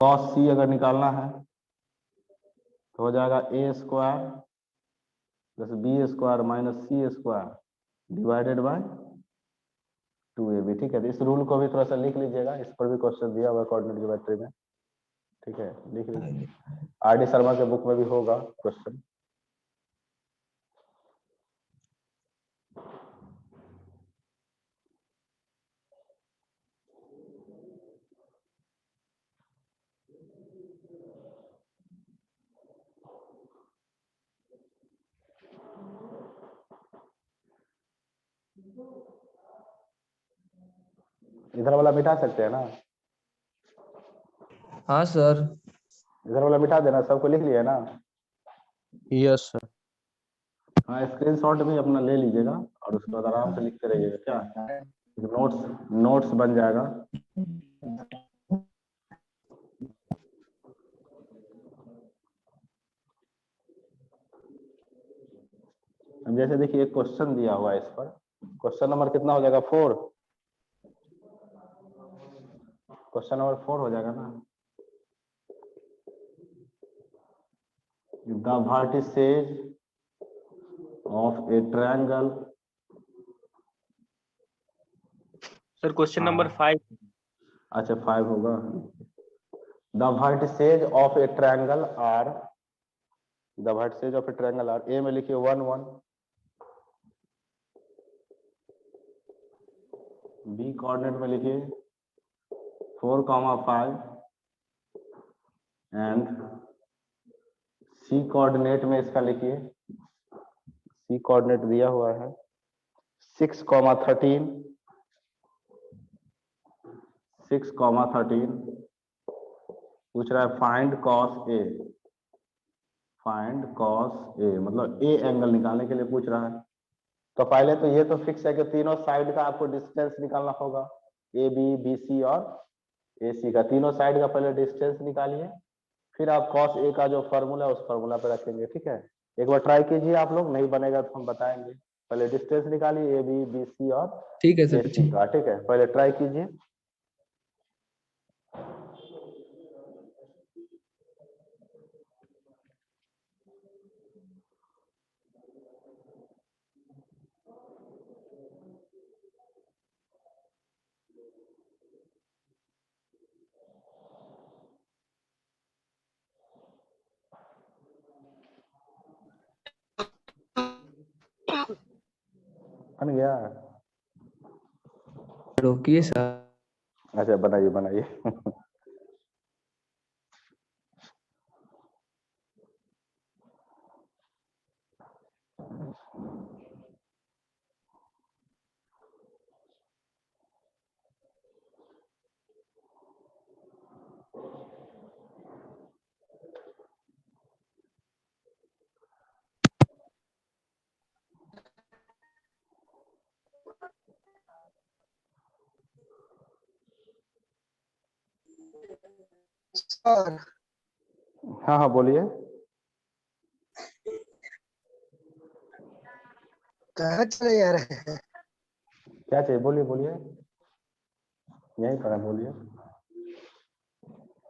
Cos सी अगर निकालना है तो हो जाएगा A square plus B square minus C square divided by 2ab। ठीक है, तो इस रूल को भी थोड़ा सा लिख लीजिएगा, इस पर भी क्वेश्चन दिया हुआ है कोऑर्डिनेट ज्योमेट्री में। ठीक है, लिख लीजिए, आर डी शर्मा के बुक में भी होगा क्वेश्चन। इधर वाला मिटा सकते हैं ना? हाँ सर। इधर वाला मिटा देना, सबको लिख लिया ना? Yes sir. हाँ, स्क्रीनशॉट भी अपना ले लीजिएगा और उसके बाद आराम से लिखते रहिएगा, क्या नोट्स नोट्स बन जाएगा। अब जैसे देखिए एक क्वेश्चन दिया हुआ है इस पर, क्वेश्चन नंबर कितना हो जाएगा? 4। क्वेश्चन नंबर 4 हो जाएगा ना। The vertices of a triangle. Sir question number 5। अच्छा 5 होगा। The vertices of a triangle are, the vertices of a triangle are, A में लिखिए 1 1, बी कोऑर्डिनेट में लिखिए 4 5 एंड सी कोऑर्डिनेट में इसका लिखिए, सी कोऑर्डिनेट दिया हुआ है 6 13, 6 13। पूछ रहा है find cos A, find cos A मतलब ए एंगल निकालने के लिए पूछ रहा है। तो पहले तो ये तो फिक्स है कि तीनों साइड का आपको डिस्टेंस निकालना होगा, ए बी बी सी और ए सी का, तीनों साइड का पहले डिस्टेंस निकालिए, फिर आप कॉस ए का जो फॉर्मूला है उस फॉर्मूला पे रखेंगे। ठीक है, एक बार ट्राई कीजिए आप लोग, नहीं बनेगा तो हम बताएंगे। पहले डिस्टेंस निकालिए ए बी बी सी और ठीक है ए सर। सी का। ठीक है, पहले ट्राई कीजिए। बन गया? रोकिए सर। अच्छा बनाइए बनाइए। सर हाँ हाँ बोलिए। कहाँ चले जा रहे हैं? क्या चाहिए बोलिए बोलिए, यहीं पर है बोलिए।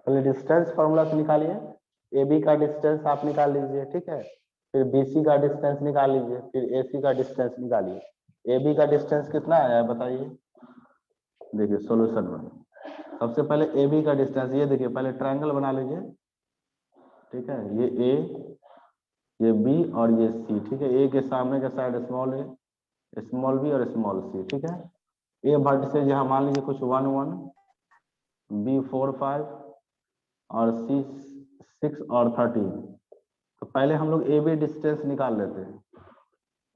पहले डिस्टेंस फॉर्मूला से निकालिए, ए बी का डिस्टेंस आप निकाल लीजिए। ठीक है, फिर बी सी का डिस्टेंस निकाल लीजिए, फिर ए सी का डिस्टेंस निकालिए। ए बी का डिस्टेंस कितना आया है बताइए। देखिए सॉल्यूशन में सबसे पहले ए बी का डिस्टेंस, ये देखिए पहले ट्रायंगल बना लीजिए। ठीक है, ये ए, ये बी और ये सी। ठीक है, ए के सामने का साइड स्मॉल ए, स्मॉल बी और स्मॉल सी। ठीक है, ए वर्टिसेज यहाँ मान लीजिए कुछ 1 1, बी 4 5 और सी 6 और 13। तो पहले हम लोग ए बी डिस्टेंस निकाल लेते हैं।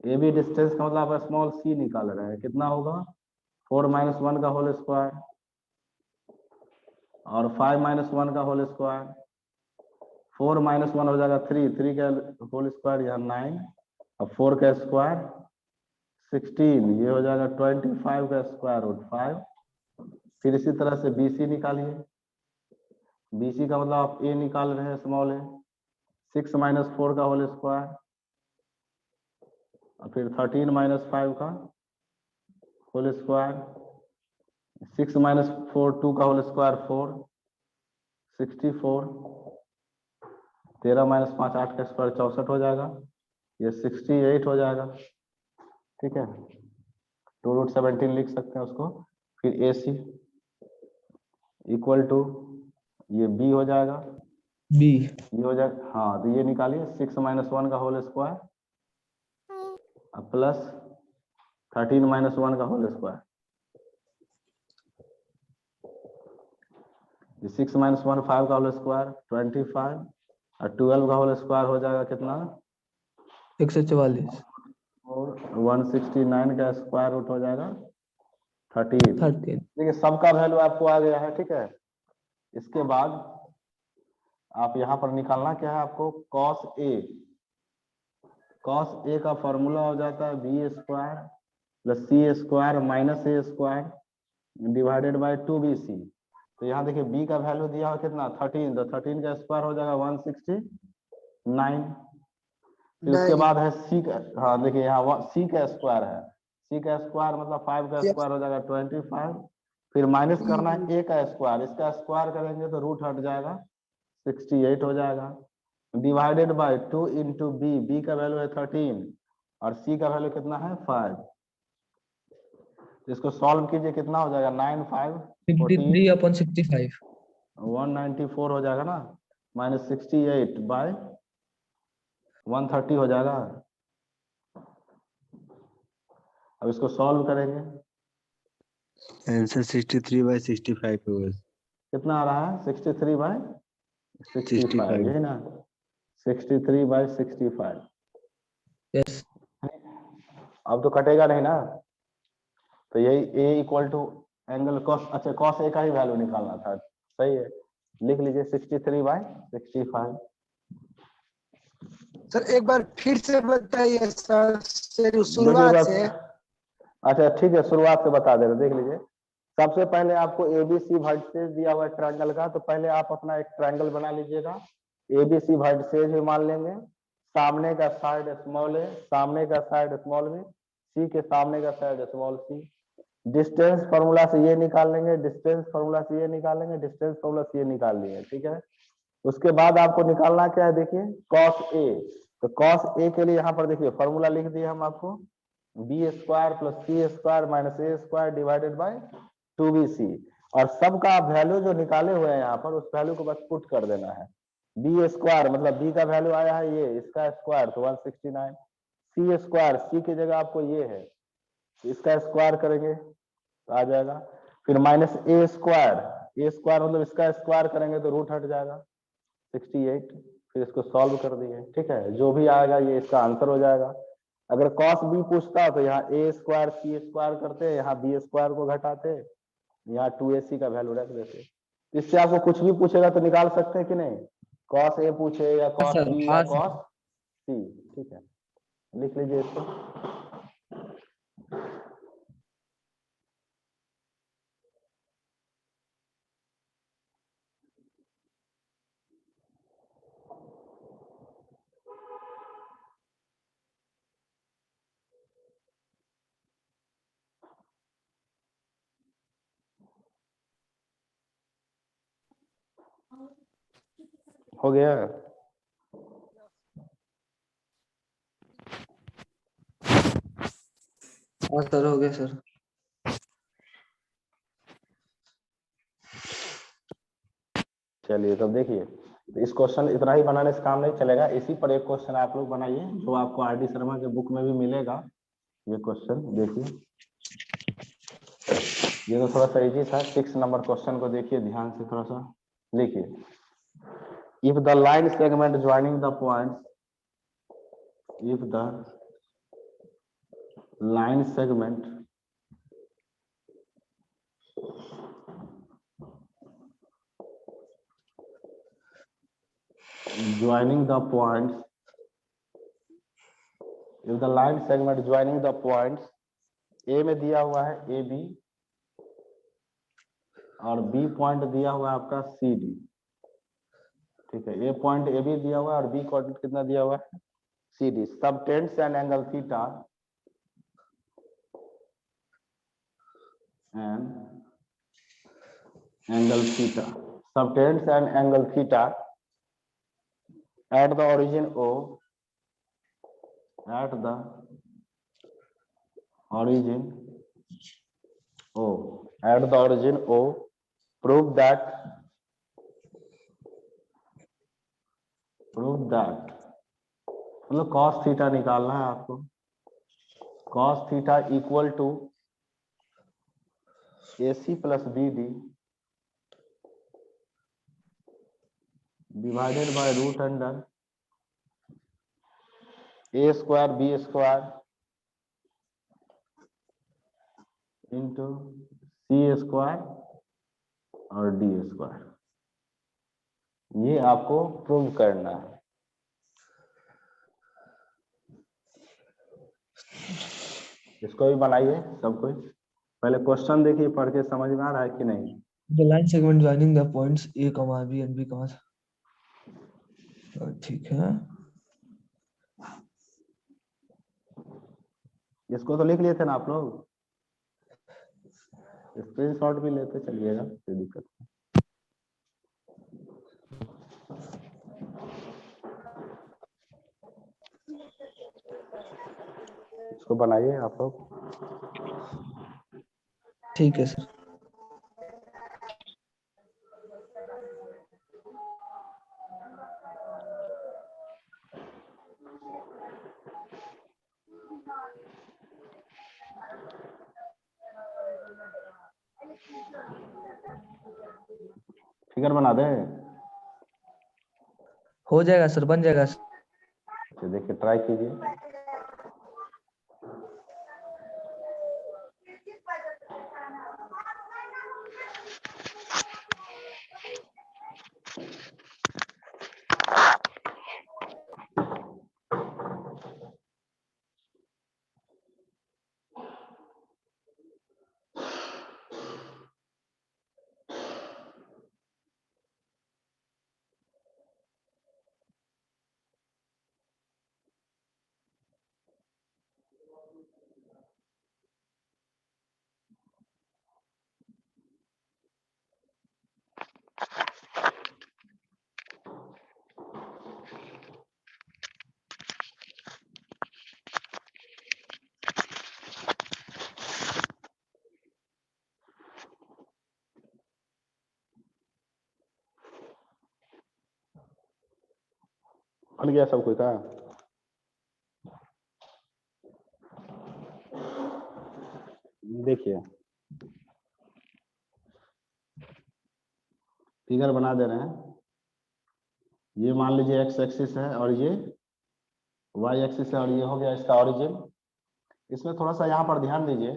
ए बी डिस्टेंस का मतलब आप स्मॉल सी निकाल रहे हैं, कितना होगा 4 1 का होल स्क्वायर और 5 1 का होल स्क्वायर। 4 1 हो जाएगा 3, 3 का होल स्क्वायर यहाँ 9 और 4 का स्क्वायर 16, ये हो जाएगा 25 का स्क्वायर रूट 5। फिर इसी तरह से बी सी निकालिए, बी सी का मतलब आप ए निकाल रहे हैं स्मॉल ए, 6 4 का होल स्क्वायर और फिर 13 5 का होल स्क्वायर, 6 4 2 का होल स्क्वायर 4, 64, 13 माइनस 5 8 का स्क्वायर 64 हो जाएगा, ये 68 हो जाएगा, ठीक है। 2√17 लिख सकते हैं उसको। फिर AC इक्वल टू ये B हो जाएगा, बी ये हो जाएगा, हाँ तो ये निकालिए 6 माइनस 1 का होल स्क्वायर प्लस 13 माइनस 1 का होल स्क्वायर। 6 माइनस 1 5 का होल स्क्वायर 25 और 12 का होल स्क्वायर हो जाएगा कितना, 144 और 169 का स्क्वायर रूट हो जाएगा 13। 13 देखिए सबका वैल्यू आपको आ गया है, ठीक है। इसके बाद आप यहाँ पर निकालना क्या है आपको, cos A का फॉर्मूला हो जाता है B square plus C square minus A square divided bye 2BC। तो यहाँ देखिए B का वैल्यू दिया है कितना 13, तो 13 का स्क्वायर हो जाएगा 169। फिर उसके नहीं बाद है C का, हाँ देखिए यहाँ C का स्क्वायर है, C का स्क्वायर मतलब 5 का yes, स्क्वायर हो जाएगा 25। फिर माइनस करना है A का स्क्वायर, इसका स्क्वायर करेंगे तो रूट हट जाएगा 68 हो जाएगा, डिवाइडेड बाय 2 इंटू B का वैल्यू है 13 और C का वैल्यू कितना है 5। इसको सॉल्व कीजिए कितना हो जाएगा 9 5 14 53/65 194 हो जाएगा ना, माइनस 68 बाय 130 हो जाएगा। अब इसको सॉल्व करेंगे, आंसर 63/65 होगा। कितना आ रहा है 63 बाय 65, 65 यही ना 63 बाय 65। यस अब तो कटेगा नहीं ना, तो यही A equal to angle cos, अच्छा कॉस A का ही वैल्यू निकालना था, सही है, लिख लीजिए 63 बाय 65। सर एक बार फिर से बताइए सर, देखिए शुरुआत बस, से। अच्छा ठीक है शुरुआत से बता दे रहे, देख लीजिए। सबसे पहले आपको ABC वर्टिसेस दिया हुआ है ट्रायंगल का, तो पहले आप अपना एक ट्रायंगल बना लीजिएगा। ABC वर्टिसेस भी मान लेंगे, सामने का साइड स्मॉल a, सामने का साइड स्मॉल b, C के सामने का side small c। Distance formula से ये निकाल लेंगे, डिस्टेंस फार्मूला से ये निकाल लेंगे, डिस्टेंस फार्मूला से ये निकाल लिए, ठीक है। उसके बाद आपको निकालना क्या है, देखिए cos A, तो cos A के लिए यहाँ पर देखिए फार्मूला लिख दिए हम आपको, B square plus C square minus A square divided bye 2BC, और सबका वैल्यू जो निकाले हुए हैं यहाँ पर उस वैल्यू को बस पुट कर देना है। B स्क्वायर मतलब B का वैल्यू आया है ये, इसका स्क्वायर तो 169, C स्क्वायर C की जगह आपको ये है, इसका स्क्वायर करेंगे तो आ जाएगा, फिर माइनस A स्क्वायर मतलब इसका स्क्वायर करेंगे तो रूट हट जाएगा 68। फिर इसको सॉल्व कर दिए, ठीक है, जो भी आएगा ये इसका आंसर हो जाएगा। अगर cos B पूछता तो यहाँ A स्क्वायर C स्क्वायर करते, यहाँ B स्क्वायर को घटाते, यहाँ 2AC का वैल्यू रख देते। इससे आपको कुछ भी पूछेगा तो निकाल सकते हैं कि नहीं, cos A पूछे या cos सर B या हाँ cos C, ठीक है, लिख लीजिए इसको। हो गया, हाँ सर हो गया सर। चलिए तब देखिए, इस क्वेश्चन इतना ही बनाने से काम नहीं चलेगा, इसी पर एक क्वेश्चन आप लोग बनाइए जो आपको RD शर्मा के बुक में भी मिलेगा। ये क्वेश्चन देखिए, ये तो थोड़ा सा इजी था। 6 नंबर क्वेश्चन को देखिए ध्यान से, थोड़ा सा लिखिए। If the line segment joining the points, if the line segment joining the points, if the line segment joining the points A में दिया हुआ है AB और B पॉइंट दिया हुआ है आपका CD, ठीक है, A पॉइंट AB दिया हुआ है और B पॉइंट कितना दिया हुआ है CD, subtends and angle theta and angle theta subtends an angle theta at the origin O, at the origin O, at the origin O, prove that मतलब cos theta निकालना है आपको। cos theta equal to AC plus BD divided by root under A square B square into C square और D square. ये आपको prove करना है। इसको भी बनाइए सब कोई। पहले क्वेश्चन देखिए, पढ़ के समझ में आ रहा है कि नहीं। The line segment joining the points A, B and B, ठीक है। इसको तो लिख लिए थे ना आप लोग, स्क्रीनशॉट भी लेते चलिएगा, कोई दिक्कत नहीं। इसको बनाइए आप लोग। ठीक है सर। फिगर बना दे। हो जाएगा सर, बन जाएगा सर। तो देखिए ट्राई कीजिए। बन गया सब कोई का? देखिए फिगर बना दे रहे हैं। ये मान लीजिए एक्स एक्सिस है और ये वाई एक्सिस है और ये हो गया इसका ओरिजिन। इसमें थोड़ा सा यहाँ पर ध्यान दीजिए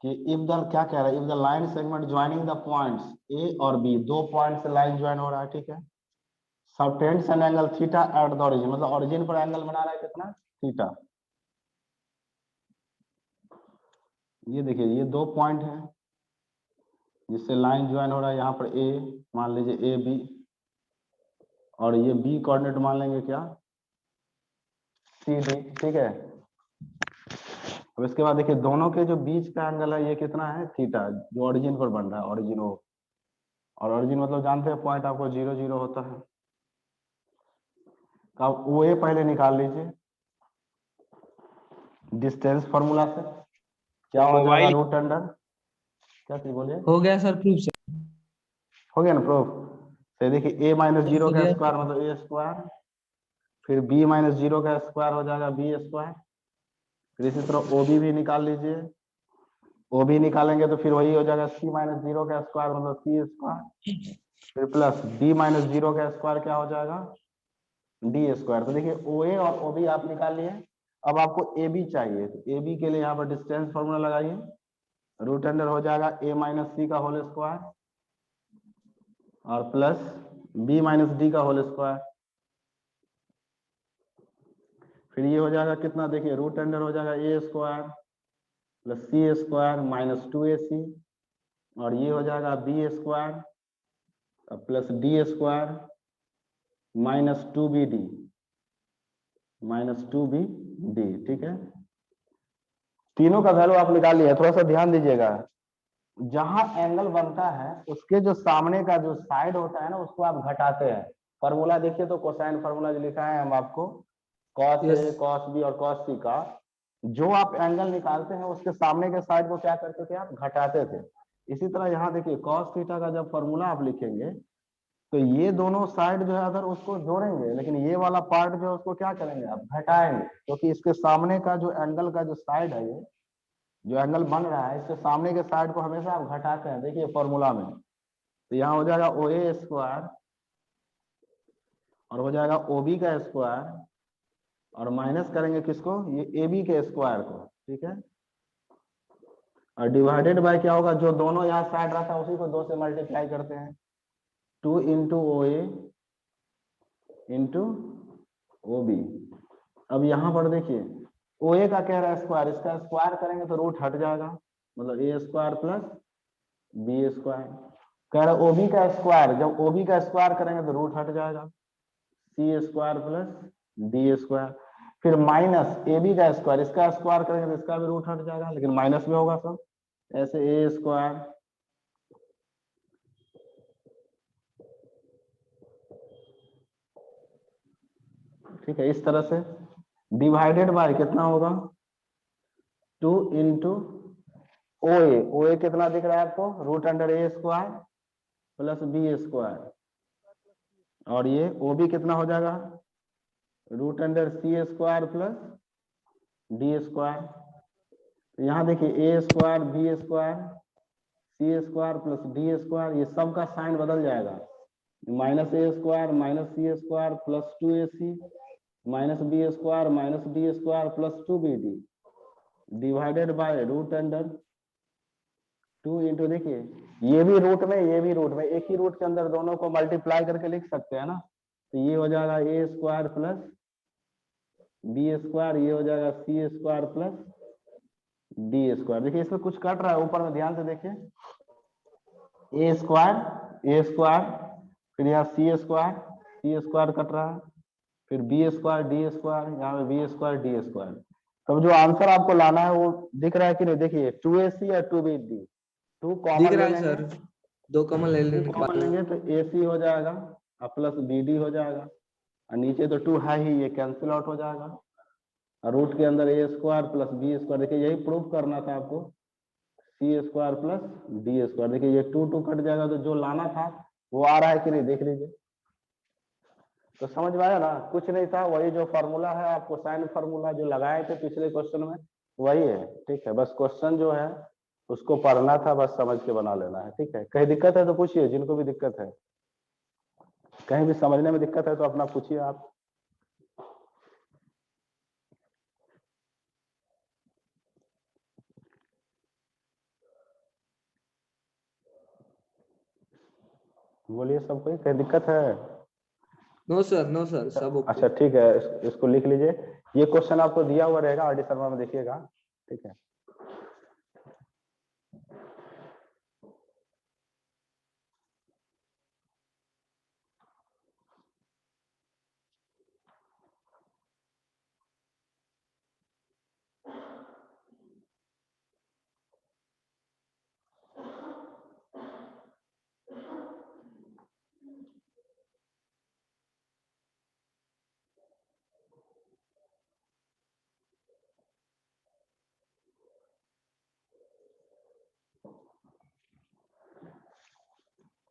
कि इफ द क्या कह रहा है, if the line segment joining the points A और बी, दो पॉइंट से लाइन ज्वाइन हो रहा है, ठीक है। Subtends an angle theta at the origin, मतलब ओरिजिन पर एंगल बना रहा है कितना, थीटा। ये देखिए ये दो पॉइंट है जिससे लाइन ज्वाइन हो रहा है। यहाँ पर ए मान लीजिए ए बी, और ये बी कोऑर्डिनेट मान लेंगे क्या, सी डी, ठीक है। अब इसके बाद देखिए दोनों के जो बीच का एंगल है ये कितना है, थीटा, जो ओरिजिन पर बन रहा है, ओरिजिन ओ। और ओरिजिन मतलब जानते हैं पॉइंट आपको 0 0 होता है। तो आप ओ ए पहले निकाल लीजिए डिस्टेंस फॉर्मूला से। क्या हो जाएगा, रूट अंडर, क्या चीज बोलिए, हो गया सर प्रूफ सर। हो गया ना प्रूफ। तो देखिए ए माइनस जीरो का दिया। स्क्वायर मतलब ए स्क्वायर, फिर बी माइनस जीरो का स्क्वायर हो जाएगा बी स्क्वायर। फिर इसी तरह ओ भी निकाल लीजिए, ओ भी निकालेंगे तो फिर वही हो जाएगा सी माइनस जीरो का स्क्वायर मतलब सी स्क्वायर। फिर प्लस डी माइनस जीरो का स्क्वायर क्या हो जाएगा, डी स्क्वायर। तो देखिए ओ ए और ओ बी आप निकाल लिए। अब आपको ए बी चाहिए, तो ए बी के लिए यहाँ पर डिस्टेंस फॉर्मूला लगाइए। रूट अंडर हो जाएगा ए माइनस सी का होल स्क्वायर और प्लस बी माइनस डी का होल स्क्वायर। फिर ये हो जाएगा कितना, देखिए रूट अंडर हो जाएगा A square plus C square minus 2ac, और ये हो जाएगा B square plus D square minus 2bd minus 2bd, ठीक है। तीनों का वैल्यू आप निकाल लिए, थोड़ा सा ध्यान दीजिएगा। जहां एंगल बनता है उसके जो सामने का जो साइड होता है ना उसको आप घटाते हैं। फॉर्मूला देखिए तो कोसाइन फॉर्मूला जो लिखा है हम आपको, cos A, yes cos B और cos C का जो आप एंगल निकालते हैं उसके सामने के साइड को क्या करते थे आप घटाते थे। इसी तरह यहाँ देखिए cos थीटा का जब फॉर्मूला आप लिखेंगे तो ये दोनों साइड जो है अगर उसको जोड़ेंगे लेकिन ये वाला पार्ट जो है उसको क्या करेंगे आप घटाएंगे, क्योंकि इसके सामने का जो एंगल का जो साइड है, ये जो एंगल बन रहा है इसके सामने के साइड को हमेशा आप घटाते हैं। देखिए फॉर्मूला में तो यहाँ हो जाएगा ओ ए स्क्वायर और हो जाएगा ओ बी का स्क्वायर और माइनस करेंगे किसको, ये ए बी के स्क्वायर को, ठीक है। और डिवाइडेड बाय क्या होगा, जो दोनों यहाँ साइड रहता है उसी को 2 से मल्टीप्लाई करते हैं, 2 इंटू ओ ए इंटू ओ बी। अब यहाँ पर देखिए ओ ए का कह रहा है स्क्वायर, इसका स्क्वायर करेंगे तो रूट हट जाएगा, मतलब ए स्क्वायर प्लस बी स्क्वायर। कह रहा है ओ बी का स्क्वायर, जब ओ बी का स्क्वायर करेंगे तो रूट हट जाएगा, सी स्क्वायर प्लस डी स्क्वायर। फिर माइनस ए बी का स्क्वायर, इसका स्क्वायर करेंगे तो इसका भी रूट हट जाएगा लेकिन माइनस में होगा सब, ऐसे ए स्क्वायर ठीक है। इस तरह से डिवाइडेड बाय कितना होगा 2 इंटू ओ ए कितना दिख रहा है आपको, root under A square plus B square और ये ओ बी कितना हो जाएगा root under C square plus D square. तो यहाँ देखिए A square B square C square plus D square, ये सब का साइन बदल जाएगा, minus A square minus C square plus 2ac minus B square minus D square plus 2bd divided by root under 2 into, देखिए ये भी root में ये भी रूट में, एक ही रूट के अंदर दोनों को मल्टीप्लाई करके लिख सकते हैं ना, तो ये हो जाएगा A square plus B square, ये हो जाएगा सी स्क्वायर प्लस डी स्क्वायर। देखिए इसमें कुछ कट रहा है ऊपर में, ध्यान से देखिए, ए स्क्वायर फिर यहाँ सी स्क्वायर कट रहा है, फिर बी स्क्वायर डी स्क्वायर, यहाँ पे बी स्क्वायर डी स्क्वायर। तब जो आंसर आपको लाना है वो दिख रहा है कि नहीं, देखिए 2ac या 2bd, 2 दिख कॉमन रहा ले है लेंगे, सर, 2 कॉमन ले 2 लेने के कॉमन बाद लेंगे तो ac हो जाएगा और प्लस bd हो जाएगा और नीचे तो 2 है ही, ये कैंसिल आउट हो जाएगा और रूट के अंदर ए स्क्वायर प्लस बी स्क्वायर। देखिए यही प्रूव करना था आपको, सी स्क्वायर प्लस डी स्क्वायर। देखिए ये 2 कट जाएगा तो जो लाना था वो आ रहा है कि नहीं देख लीजिए। तो समझ में आया ना, कुछ नहीं था, वही जो फार्मूला है आपको साइन फार्मूला जो लगाए थे पिछले क्वेश्चन में वही है, ठीक है। बस क्वेश्चन जो है उसको पढ़ना था, बस समझ के बना लेना है, ठीक है। कहीं दिक्कत है तो पूछिए, जिनको भी दिक्कत है, कहीं भी समझने में दिक्कत है तो अपना पूछिए आप। बोलिए सब, कोई कहीं दिक्कत है? नो सर सब ओके। अच्छा ठीक है, इसको लिख लीजिए, ये क्वेश्चन आपको दिया हुआ रहेगा आर डी शर्मा में, देखिएगा, ठीक है।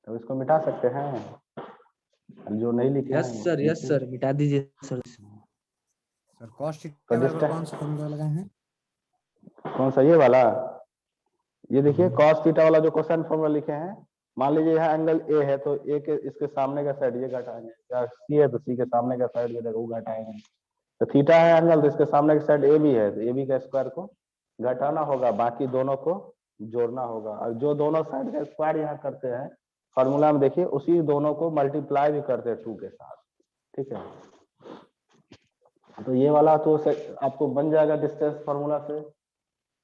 तो इसको मिटा सकते हैं, जो नहीं लिखे यस हैं सर मिटा दीजिए सर। सर कॉस्ट थीटा तो बराबर कौन सा फॉर्मूला लगाए हैं? कौन सा, ये वाला, ये देखिए cos थीटा वाला जो क्वेश्चन फॉर्मूला लिखे हैं, मान लीजिए यहाँ एंगल ए है तो ए के इसके सामने का साइड ये घटाएंगे, या सी है तो सी के सामने का साइड ये वो घटाएंगे। तो थीटा है एंगल तो इसके सामने का साइड ए बी है तो ए बी का स्क्वायर को घटाना होगा, बाकी दोनों को जोड़ना होगा, और जो दोनों साइड का स्क्वायर यहाँ करते हैं फॉर्मूला में देखिए उसी दोनों को मल्टीप्लाई भी करते हैं 2 के साथ, ठीक है। तो ये वाला तो आपको बन जाएगा डिस्टेंस फॉर्मूला से।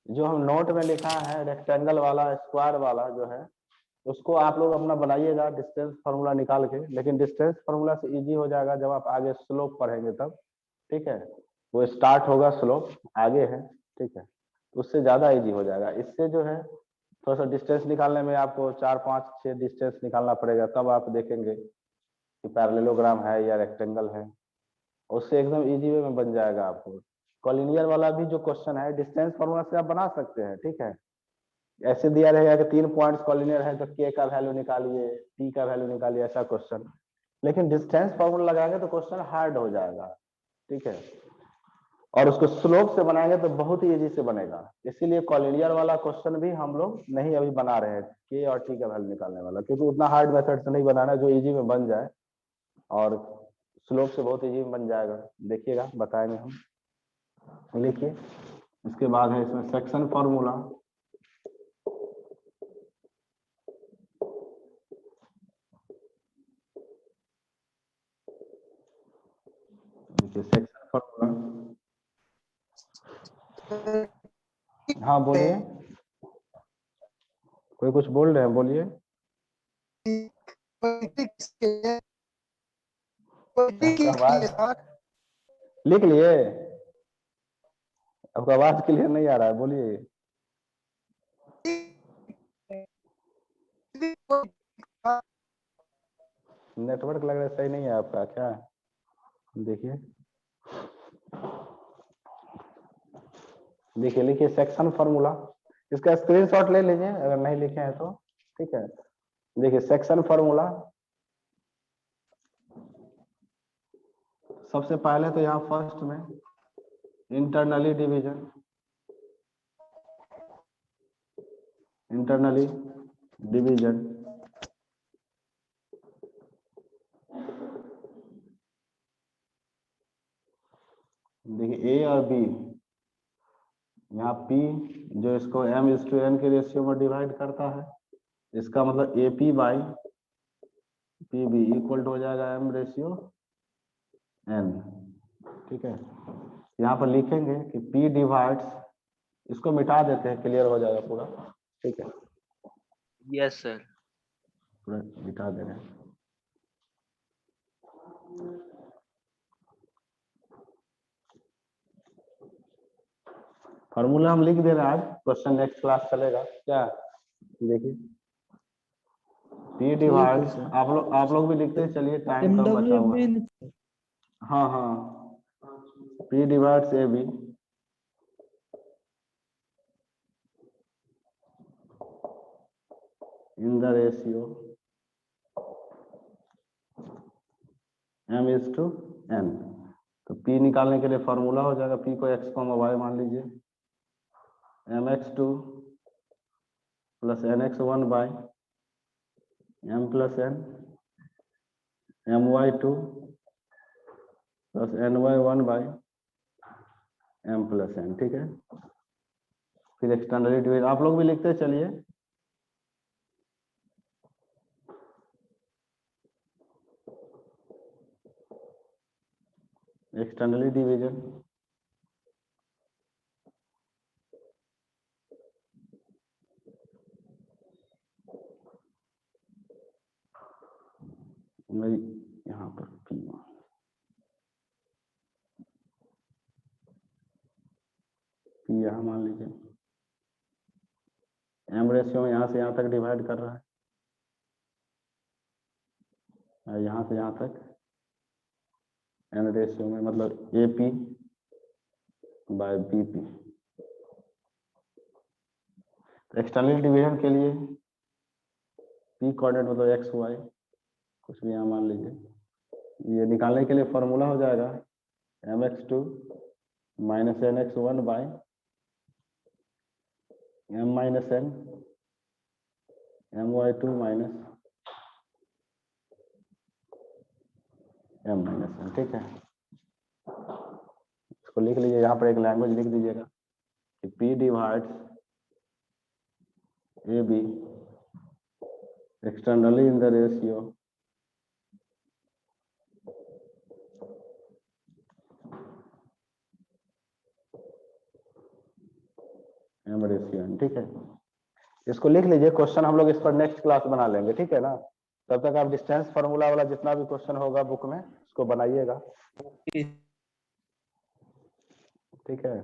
जो हम नोट में लिखा है रेक्टेंगल वाला स्क्वायर वाला जो है उसको आप लोग अपना बनाइएगा डिस्टेंस फार्मूला निकाल के, लेकिन डिस्टेंस फार्मूला से इजी हो जाएगा जब आप आगे स्लोप पढ़ेंगे तब, ठीक है। वो स्टार्ट होगा स्लोप आगे है, ठीक है, उससे ज्यादा इजी हो जाएगा। इससे जो है थोड़ा सा डिस्टेंस निकालने में आपको 4 5 6 डिस्टेंस निकालना पड़ेगा, तब आप देखेंगे कि पैरेललोग्राम है या रेक्टेंगल है। उससे एकदम इजी वे में बन जाएगा आपको। कॉलिनियर वाला भी जो क्वेश्चन है डिस्टेंस फार्मूला से आप बना सकते हैं, ठीक है। ऐसे दिया रहेगा कि 3 पॉइंट्स कॉलिनियर है तो के का वैल्यू निकालिए, पी का वैल्यू निकालिए, ऐसा क्वेश्चन। लेकिन डिस्टेंस फार्मूला लगाएंगे तो क्वेश्चन हार्ड हो जाएगा, ठीक है। और उसको स्लोप से बनाएंगे तो बहुत ही इजी से बनेगा। इसीलिए कॉलिनियर वाला क्वेश्चन भी हम लोग नहीं अभी बना रहे हैं, के और टी का वैल्यू निकालने वाला, क्योंकि उतना हार्ड मेथड से नहीं बनाना जो इजी में बन जाए और स्लोप से बहुत इजी में बन जाएगा। देखिएगा, बताएंगे हम। लिखिए, इसके बाद है इसमें सेक्शन फॉर्मूला। देखिए सेक्शन फॉर्मूला, हाँ बोलिए, कोई कुछ बोल रहे हैं, बोलिए। आपका आवाज लिख लिए, आपका आवाज क्लियर नहीं आ रहा है, बोलिए। नेटवर्क लग रहा है सही नहीं है आपका क्या? देखिए, देखिए लिखिए सेक्शन फार्मूला। इसका स्क्रीनशॉट ले लीजिए अगर नहीं लिखे हैं तो, ठीक है। देखिए सेक्शन फार्मूला, सबसे पहले तो यहाँ फर्स्ट में इंटरनली डिवीजन, इंटरनली डिवीजन देखिए ए और बी, यहाँ P जो इसको m/n के रेशियो में डिवाइड करता है, इसका मतलब AP बाई PB इक्वल हो जाएगा m/n, ठीक है। यहाँ पर लिखेंगे कि P डिवाइड्स, इसको मिटा देते हैं, क्लियर हो जाएगा पूरा, ठीक है। Yes sir. पूरा मिटा दे रहे हैं। फॉर्मूला हम लिख दे रहे हैं, आज क्वेश्चन नेक्स्ट क्लास चलेगा क्या। देखिए P डिवाइड्स, सर। आप लोग भी लिखते हैं, चलिए टाइम कम बचा हुआ है। MWM हाँ हाँ, P divides AB in the ratio m/n। तो P निकालने के लिए फॉर्मूला हो जाएगा, P को x, y मान लीजिए, mx2 plus nx1 by m+n, my2 plus ny1 by m+n, ठीक है। फिर एक्सटर्नली डिवाइड आप लोग भी लिखते चलिए। एक्सटर्नली डिवीजन यहाँ पर P यहाँ मान लीजिए, m रेशियो में यहाँ से यहाँ तक डिवाइड कर रहा है, और यहाँ से यहाँ तक n रेशियो में, मतलब AP by BP। External division के लिए P कोऑर्डिनेट मतलब x y कुछ भी यहाँ मान लीजिए, ये निकालने के लिए फॉर्मूला हो जाएगा mx2 minus nx1 by m minus n my2 minus m minus n, ठीक है। इसको लिख लीजिए, यहाँ पर एक लैंग्वेज लिख दीजिएगा कि P divides AB externally in the ratio m ratio n, ठीक है। इसको लिख लीजिए, क्वेश्चन हम लोग इस पर नेक्स्ट क्लास बना लेंगे, ठीक है ना। तब तक आप डिस्टेंस फार्मूला वाला जितना भी क्वेश्चन होगा बुक में उसको बनाइएगा, ठीक है।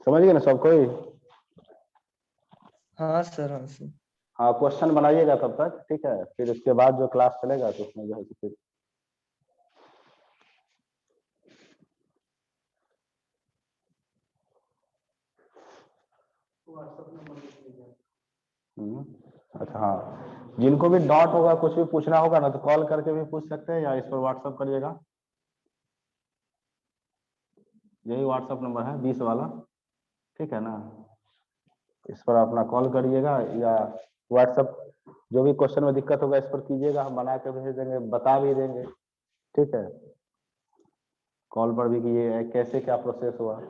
समझ गए ना सब कोई? हाँ सर, हाँ सर। हाँ क्वेश्चन बनाइएगा तब तक, ठीक है, फिर उसके बाद जो क्लास चलेगा तो उसमें जो है फिर अच्छा हाँ, जिनको भी डाउट होगा, कुछ भी पूछना होगा ना, तो कॉल करके भी पूछ सकते हैं या इस पर व्हाट्सअप करिएगा। यही व्हाट्सअप नंबर है 20 वाला, ठीक है ना? इस पर अपना कॉल करिएगा या व्हाट्सअप, जो भी क्वेश्चन में दिक्कत होगा इस पर कीजिएगा, हम बना के भेज देंगे, बता भी देंगे, ठीक है। कॉल पर भी कीजिए कैसे क्या प्रोसेस हुआ,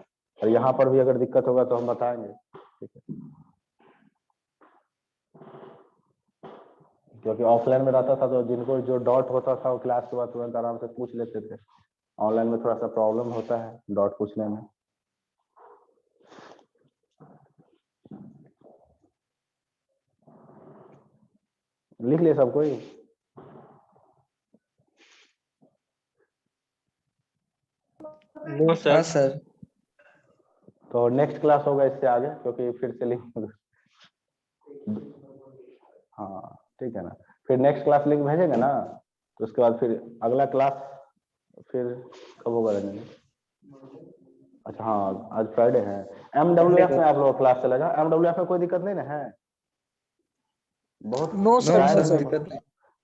और यहाँ पर भी अगर दिक्कत होगा तो हम बताएंगे, ठीक है। क्योंकि ऑफलाइन में रहता था तो जिनको जो डाउट होता था वो क्लास के बाद तुरंत आराम से पूछ लेते थे। ऑनलाइन में थोड़ा सा प्रॉब्लम होता है डाउट पूछने में। लिख लिए सब कोई? नो हाँ सर। सर। तो नेक्स्ट क्लास होगा इससे आगे, क्योंकि फिर से लिंक, हाँ ठीक है ना, फिर नेक्स्ट क्लास लिंक भेजेंगे ना, तो उसके बाद फिर अगला क्लास फिर कब होगा रजनी? अच्छा हाँ, आज फ्राइडे है। MWF में आप लोग क्लास चलेगा? MWF में कोई दिक्कत नहीं ना है? बहुत no sir, no no sir, sir. दिक्कत नहीं।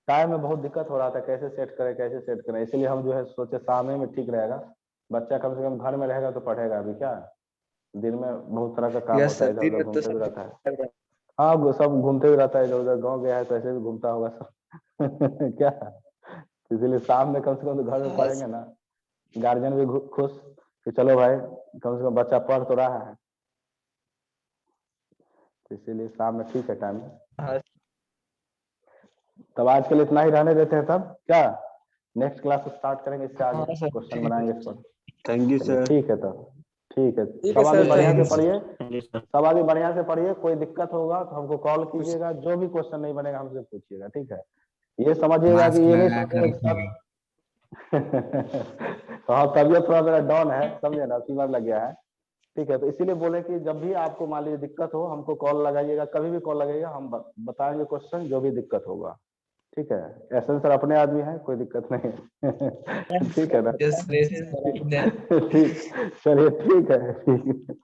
टाइम में बहुत दिक्कत हो रहा था, कैसे सेट करें कैसे सेट करें, इसलिए हम जो है सोचे शाम में ठीक रहेगा, बच्चा कम से कम घर में रहेगा तो पढ़ेगा भी क्या, दिन में बहुत तरह का काम यस होता है, सर, इधर दिन उधर में तो घूमते भी सब रहता है। हाँ सब घूमते भी रहता है इधर उधर, गाँव गया है तो ऐसे भी घूमता होगा सब क्या, इसीलिए शाम में कम से कम तो घर में हाँ पढ़ेंगे ना, गार्जियन भी खुश कि चलो भाई कम से कम बच्चा पढ़ तो रहा है, तो इसीलिए शाम में ठीक है टाइम। हाँ तब आज के लिए इतना ही रहने देते हैं, तब क्या नेक्स्ट क्लास स्टार्ट करेंगे इससे आगे, हाँ सर, क्वेश्चन ठीक बनाएंगे है। इस पर। थैंक यू चलिए सर। ठीक है तब, ठीक है, ठीक है सब आदमी सर, बढ़िया थैंक से यू। पढ़िए, थैंक यू सर। सब आदमी बढ़िया से पढ़िए, कोई दिक्कत होगा तो हमको कॉल कीजिएगा, जो भी क्वेश्चन नहीं बनेगा हमसे पूछिएगा, ठीक है। ये समझिएगा कि मास्क ये नहीं लगा कर सोचिएगा रखिएगा। तो हाँ तबियत थोड़ा मेरा डाउन है, समझे ना, फीवर लग गया है, ठीक है, तो इसीलिए बोले कि जब भी आपको मान लीजिए दिक्कत हो हमको कॉल लगाइएगा, कभी भी कॉल लगाइएगा, हम बताएंगे क्वेश्चन जो भी दिक्कत होगा, ठीक है। ऐसे सर अपने आदमी है, कोई दिक्कत नहीं है ठीक है ना यस, यस सर, अपने ठीक, चलिए ठीक है, ठीक है।